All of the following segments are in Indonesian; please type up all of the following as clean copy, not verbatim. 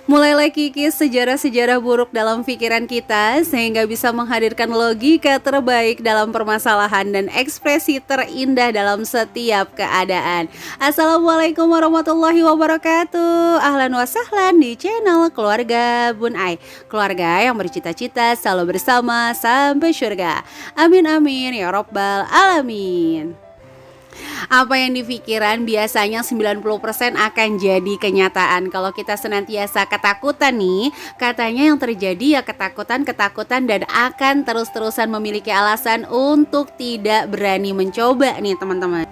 Mulailah kikis sejarah-sejarah buruk dalam pikiran kita sehingga bisa menghadirkan logika terbaik dalam permasalahan dan ekspresi terindah dalam setiap keadaan. Assalamualaikum warahmatullahi wabarakatuh. Ahlan wa sahlan di channel Keluarga Bun Ai. Keluarga yang bercita-cita selalu bersama sampai surga. Amin amin ya robbal alamin. Apa yang dipikiran biasanya 90% akan jadi kenyataan. Kalau kita senantiasa ketakutan nih, katanya yang terjadi ya ketakutan dan akan terus-terusan memiliki alasan untuk tidak berani mencoba nih teman-teman.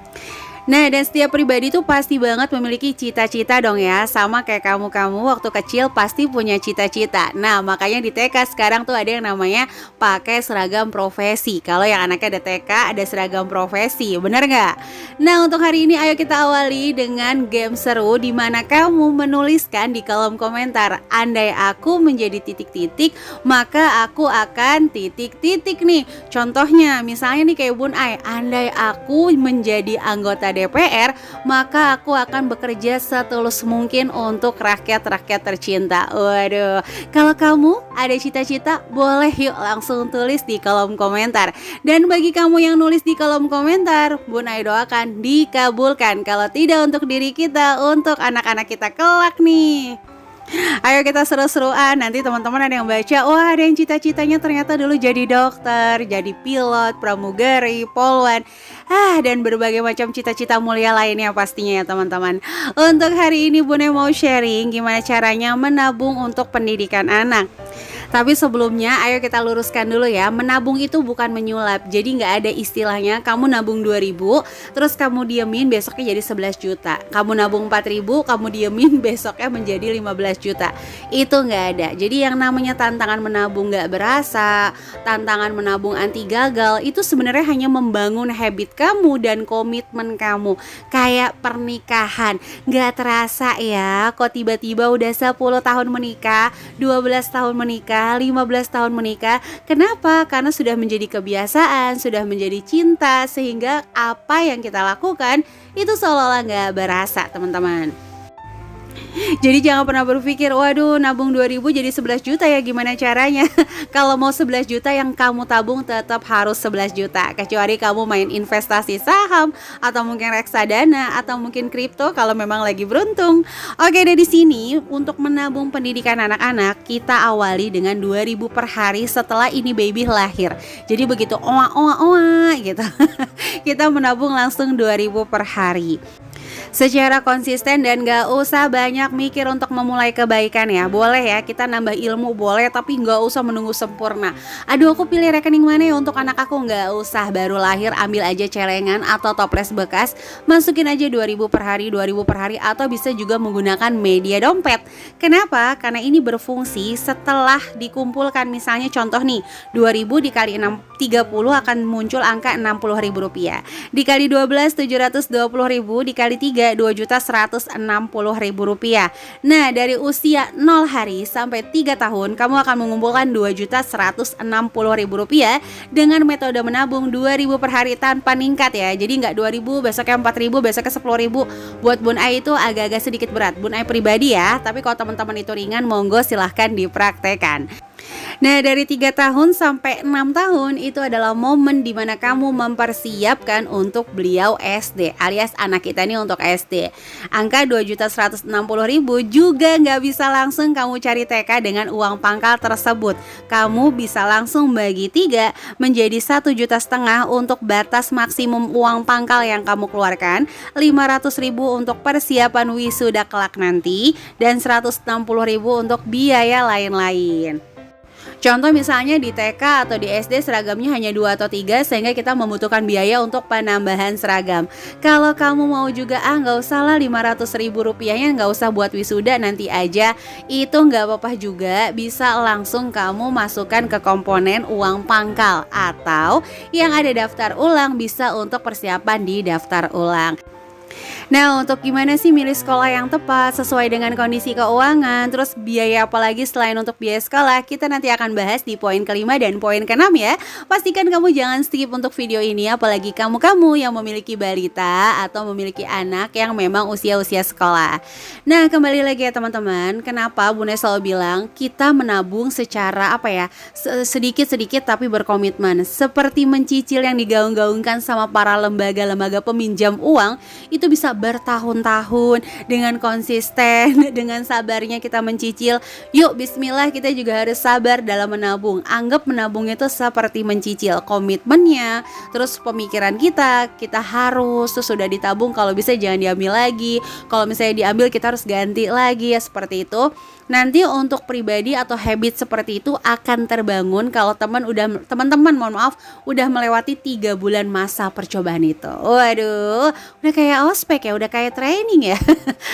Nah, dan setiap pribadi tuh pasti banget memiliki cita-cita dong ya. Sama kayak kamu waktu kecil pasti punya cita-cita. Nah, makanya di TK sekarang tuh ada yang namanya pakai seragam profesi. Kalau yang anaknya ada TK ada seragam profesi, bener nggak? Nah, untuk hari ini ayo kita awali dengan game seru di mana kamu menuliskan di kolom komentar, andai aku menjadi titik-titik maka aku akan titik-titik nih. Contohnya misalnya nih kayak Bun Ai, andai aku menjadi anggota DPR, maka aku akan bekerja setulus mungkin untuk rakyat-rakyat tercinta. Waduh, kalau kamu ada cita-cita, boleh yuk langsung tulis di kolom komentar. Dan bagi kamu yang nulis di kolom komentar, Bun Ai doakan dikabulkan. Kalau tidak untuk diri kita, untuk anak-anak kita kelak nih. Ayo kita seru-seruan. Nanti teman-teman ada yang baca, wah ada yang cita-citanya ternyata dulu jadi dokter, jadi pilot, pramugari, polwan, dan berbagai macam cita-cita mulia lainnya pastinya ya teman-teman. Untuk hari ini Bune mau sharing gimana caranya menabung untuk pendidikan anak. Tapi sebelumnya ayo kita luruskan dulu ya, menabung itu bukan menyulap. Jadi nggak ada istilahnya kamu nabung 2.000 terus kamu diemin besoknya jadi 11 juta. Kamu nabung 4.000 kamu diemin besoknya menjadi 15 juta. Itu nggak ada. Jadi yang namanya tantangan menabung nggak berasa, tantangan menabung anti gagal, itu sebenarnya hanya membangun habit kamu dan komitmen kamu. Kayak pernikahan, nggak terasa ya kok tiba-tiba udah 10 tahun menikah, 12 tahun menikah, 15 tahun menikah. Kenapa? Karena sudah menjadi kebiasaan, sudah menjadi cinta, sehingga apa yang kita lakukan itu seolah-olah nggak berasa teman-teman. Jadi jangan pernah berpikir, waduh nabung 2.000 jadi 11 juta ya gimana caranya. Kalau mau 11 juta yang kamu tabung tetap harus 11 juta. Kecuali kamu main investasi saham, atau mungkin reksadana, atau mungkin kripto kalau memang lagi beruntung. Oke, dari sini untuk menabung pendidikan anak-anak, kita awali dengan 2.000 per hari setelah ini baby lahir. Jadi begitu oa gitu kita menabung langsung 2.000 per hari secara konsisten dan gak usah banyak mikir untuk memulai kebaikan ya. Boleh ya kita nambah ilmu boleh, tapi gak usah menunggu sempurna. Aduh aku pilih rekening mana ya untuk anak aku, gak usah. Baru lahir ambil aja celengan atau toples bekas, masukin aja 2.000 per hari, 2.000 per hari, atau bisa juga menggunakan media dompet. Kenapa? Karena ini berfungsi setelah dikumpulkan. Misalnya contoh nih 2.000 dikali 30 akan muncul angka Rp60.000. Dikali 12 720.000, dikali 3 Rp2.160.000. Nah, dari usia 0 hari sampai 3 tahun kamu akan mengumpulkan Rp2.160.000 dengan metode menabung 2.000 per hari tanpa ningkat ya. Jadi nggak 2.000 besoknya 4.000 besoknya 10.000. Buat Bun Ai itu agak-agak sedikit berat, Bun Ai pribadi ya. Tapi kalau teman-teman itu ringan, monggo silahkan dipraktekan. Nah, dari 3 tahun sampai 6 tahun itu adalah momen dimana kamu mempersiapkan untuk beliau SD, alias anak kita ini untuk SD. Angka Rp2.160.000 juga nggak bisa langsung kamu cari TK dengan uang pangkal tersebut. Kamu bisa langsung bagi 3 menjadi 1,5 juta untuk batas maksimum uang pangkal yang kamu keluarkan, 500.000 untuk persiapan wisuda kelak nanti, dan 160.000 untuk biaya lain-lain. Contoh misalnya di TK atau di SD seragamnya hanya 2 atau 3 sehingga kita membutuhkan biaya untuk penambahan seragam. Kalau kamu mau juga nggak usah lah Rp500.000 nya nggak usah buat wisuda nanti aja, itu nggak apa-apa juga, bisa langsung kamu masukkan ke komponen uang pangkal, atau yang ada daftar ulang bisa untuk persiapan di daftar ulang. Nah, untuk gimana sih milih sekolah yang tepat sesuai dengan kondisi keuangan, terus biaya apa lagi selain untuk biaya sekolah, kita nanti akan bahas di poin kelima dan poin keenam ya. Pastikan kamu jangan skip untuk video ini, apalagi kamu-kamu yang memiliki balita atau memiliki anak yang memang usia-usia sekolah. Nah, kembali lagi ya teman-teman, kenapa Bunda selalu bilang kita menabung secara apa ya, sedikit-sedikit tapi berkomitmen. Seperti mencicil yang digaung-gaungkan sama para lembaga-lembaga peminjam uang, itu bisa bertahun-tahun dengan konsisten, dengan sabarnya kita mencicil. Yuk bismillah, kita juga harus sabar dalam menabung. Anggap menabung itu seperti mencicil, komitmennya, terus pemikiran kita harus, terus sudah ditabung, kalau bisa jangan diambil lagi, kalau misalnya diambil kita harus ganti lagi ya, seperti itu. Nanti untuk pribadi atau habit seperti itu akan terbangun kalau teman-teman mohon maaf udah melewati 3 bulan masa percobaan itu. Waduh, udah kayak ospek ya, udah kayak training ya.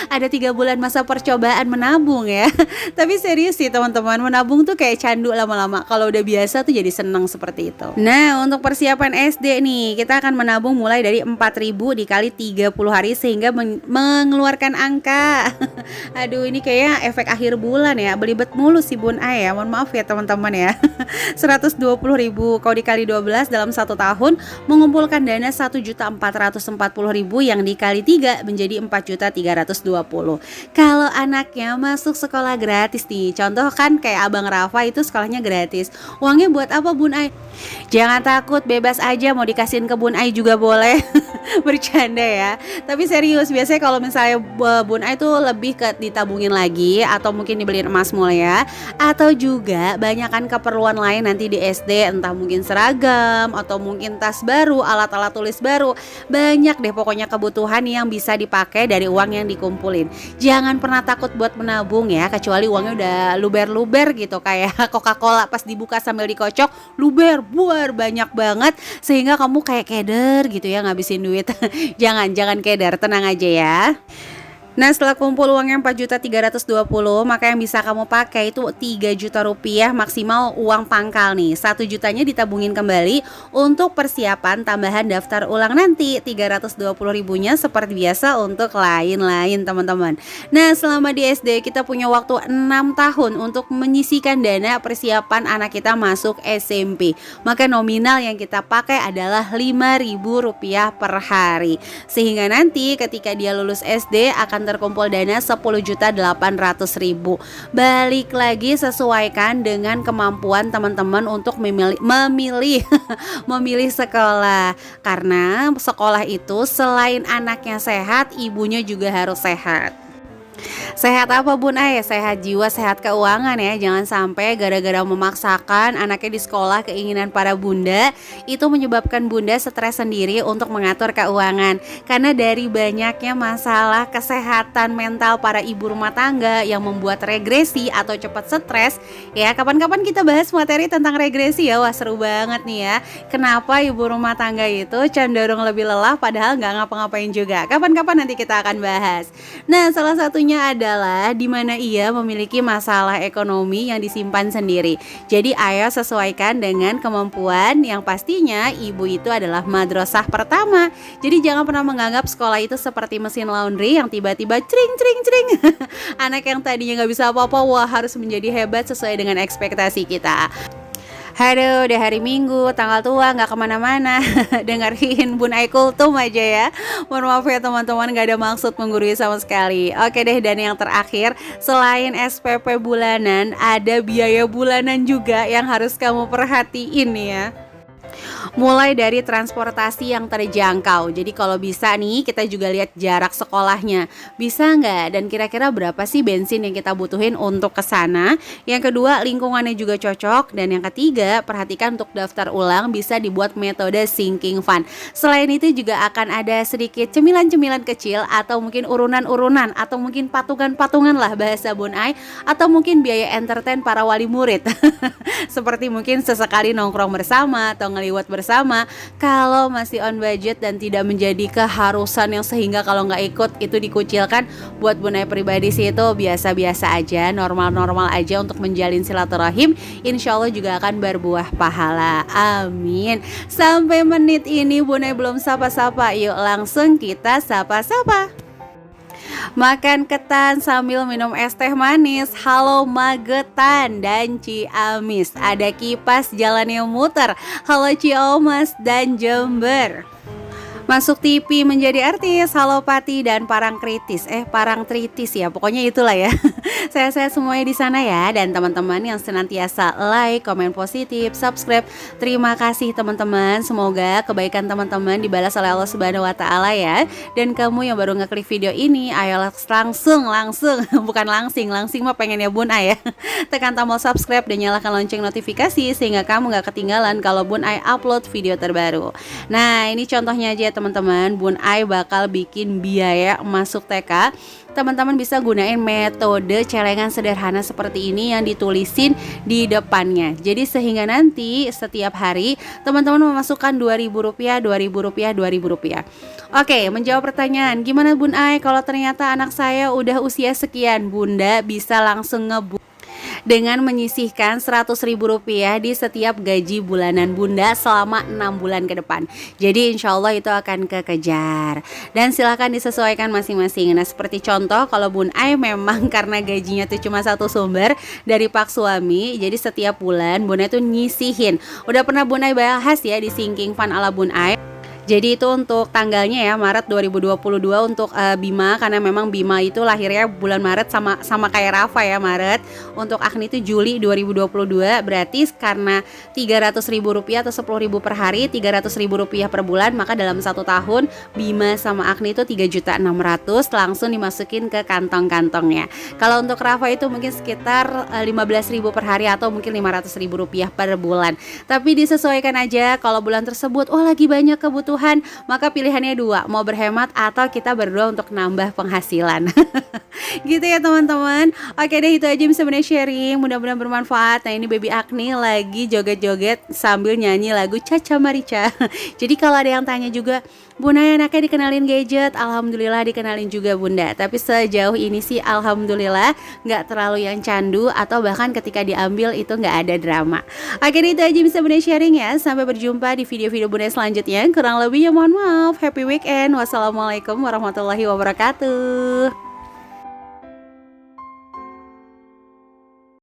Ada 3 bulan masa percobaan menabung ya. Tapi serius sih teman-teman, menabung tuh kayak candu lama-lama. Kalau udah biasa tuh jadi senang seperti itu. Nah, untuk persiapan SD nih, kita akan menabung mulai dari 4.000 dikali 30 hari sehingga mengeluarkan angka. Aduh, ini kayaknya efek akhir bulan ya, belibet mulu sih Bun Ai ya, mohon maaf ya teman-teman ya. 120.000 kalau dikali 12 dalam 1 tahun mengumpulkan dana 1.440.000 yang dikali 3 menjadi 4.320. Kalau anaknya masuk sekolah gratis nih, contoh kan kayak Abang Rafa itu sekolahnya gratis, uangnya buat apa Bun Ai? Jangan takut, bebas aja, mau dikasihin ke Bun Ai juga boleh. Bercanda ya, tapi serius, biasanya kalau misalnya Bun Ai tuh lebih ke ditabungin lagi atau mungkin dibeliin emas mulia, atau juga banyakkan keperluan lain nanti di SD, entah mungkin seragam atau mungkin tas baru, alat-alat tulis baru. Banyak deh pokoknya kebutuhan yang bisa dipakai dari uang yang dikumpulin. Jangan pernah takut buat menabung ya, kecuali uangnya udah luber-luber gitu kayak Coca-Cola pas dibuka sambil dikocok luber buar banyak banget sehingga kamu kayak keder gitu ya ngabisin duit. Jangan keder, tenang aja ya. Nah, setelah kumpul uangnya 4.320, maka yang bisa kamu pakai itu 3 juta rupiah maksimal uang pangkal nih. 1 jutanya ditabungin kembali untuk persiapan tambahan daftar ulang nanti. 320 ribunya seperti biasa untuk lain-lain teman-teman. Nah, selama di SD kita punya waktu 6 tahun untuk menyisihkan dana persiapan anak kita masuk SMP. Maka nominal yang kita pakai adalah Rp5.000 per hari. Sehingga nanti ketika dia lulus SD akan terkumpul dana 10.800.000. Balik lagi, sesuaikan dengan kemampuan teman-teman untuk memilih sekolah. Karena sekolah itu selain anaknya sehat, ibunya juga harus sehat. Sehat apa Bun Ai? Sehat jiwa, sehat keuangan ya. Jangan sampai gara-gara memaksakan anaknya di sekolah keinginan para bunda itu menyebabkan bunda stres sendiri untuk mengatur keuangan. Karena dari banyaknya masalah kesehatan mental para ibu rumah tangga yang membuat regresi atau cepat stres ya. Kapan-kapan kita bahas materi tentang regresi ya. Wah, seru banget nih ya. Kenapa ibu rumah tangga itu cenderung lebih lelah padahal nggak ngapa-ngapain juga. Kapan-kapan nanti kita akan bahas. Nah, salah satunya adalah di mana ia memiliki masalah ekonomi yang disimpan sendiri. Jadi ayo sesuaikan dengan kemampuan, yang pastinya ibu itu adalah madrasah pertama. Jadi jangan pernah menganggap sekolah itu seperti mesin laundry yang tiba-tiba cring. Anak yang tadinya nggak bisa apa-apa, wah harus menjadi hebat sesuai dengan ekspektasi kita. Aduh, udah hari Minggu, tanggal tua, gak kemana-mana. Dengerin Bun Ai Kultum aja ya. Mohon maaf ya teman-teman, gak ada maksud menggurui sama sekali. Oke deh, dan yang terakhir, selain SPP bulanan, ada biaya bulanan juga yang harus kamu perhatiin ya. Mulai dari transportasi yang terjangkau. Jadi kalau bisa nih kita juga lihat jarak sekolahnya, bisa nggak, dan kira-kira berapa sih bensin yang kita butuhin untuk kesana. Yang kedua, lingkungannya juga cocok. Dan yang ketiga, perhatikan untuk daftar ulang bisa dibuat metode sinking fund. Selain itu juga akan ada sedikit cemilan-cemilan kecil, atau mungkin urunan-urunan, atau mungkin patungan-patungan lah bahasa Bun Ai, atau mungkin biaya entertain para wali murid. Seperti mungkin sesekali nongkrong bersama atau ngeliwat bersama. Kalau masih on budget dan tidak menjadi keharusan yang sehingga kalau nggak ikut itu dikucilkan, buat Bun Ai pribadi sih itu biasa-biasa aja, normal-normal aja untuk menjalin silaturahim. Insya Allah juga akan berbuah pahala, amin. Sampai menit ini Bun Ai belum sapa-sapa, yuk langsung kita sapa-sapa. Makan ketan sambil minum es teh manis. Halo Magetan dan Ciamis. Ada kipas jalannya muter. Halo Ciomas dan Jember. Masuk TV menjadi artis. Halo Pati dan Parangtritis. Parangtritis ya, pokoknya itulah ya. Sehat-sehat semuanya di sana ya. Dan teman-teman yang senantiasa like, komen positif, subscribe. Terima kasih teman-teman. Semoga kebaikan teman-teman dibalas oleh Allah Subhanahu wa taala ya. Dan kamu yang baru ngeklik video ini, ayo langsung bukan langsing mah pengennya Bun Ai ya. Tekan tombol subscribe dan nyalakan lonceng notifikasi sehingga kamu gak ketinggalan kalau Bun Ai upload video terbaru. Nah, ini contohnya aja teman-teman, Bun Ai bakal bikin biaya masuk TK. Teman-teman bisa gunain metode celengan sederhana seperti ini yang ditulisin di depannya. Jadi sehingga nanti setiap hari teman-teman memasukkan Rp2.000, Rp2.000. Oke, menjawab pertanyaan, gimana Bun Ai kalau ternyata anak saya udah usia sekian? Bunda bisa langsung dengan menyisihkan Rp100.000 di setiap gaji bulanan Bunda selama 6 bulan ke depan. Jadi insya Allah itu akan kekejar. Dan silahkan disesuaikan masing-masing. Nah seperti contoh kalau Bun Ai memang karena gajinya tuh cuma satu sumber dari Pak suami, jadi setiap bulan Bun Ai tuh nyisihin. Udah pernah Bun Ai bahas ya di Sinking Fun ala Bun Ai. Jadi itu untuk tanggalnya ya, Maret 2022 untuk Bima, karena memang Bima itu lahirnya bulan Maret sama kayak Rafa ya, Maret. Untuk Agni itu Juli 2022, berarti karena Rp300.000 atau Rp10.000 per hari, Rp300.000 per bulan, maka dalam 1 tahun Bima sama Agni itu 3.600.000 langsung dimasukin ke kantong-kantongnya. Kalau untuk Rafa itu mungkin sekitar 15.000 per hari atau mungkin Rp500.000 per bulan. Tapi disesuaikan aja, kalau bulan tersebut lagi banyak kebutuhan, maka pilihannya 2, mau berhemat atau kita berdoa untuk nambah penghasilan. Gitu ya teman-teman. Oke deh, itu aja bisa sharing, mudah-mudahan bermanfaat. Nah ini baby Agni lagi joget-joget sambil nyanyi lagu Caca Marica. Jadi kalau ada yang tanya juga, Bunda anaknya dikenalin gadget, alhamdulillah dikenalin juga Bunda. Tapi sejauh ini sih alhamdulillah gak terlalu yang candu, atau bahkan ketika diambil itu gak ada drama. Oke deh, itu aja bisa Bunda sharing ya. Sampai berjumpa di video-video Bunda selanjutnya. Kurang lebihnya mohon maaf. Happy weekend. Wassalamualaikum warahmatullahi wabarakatuh.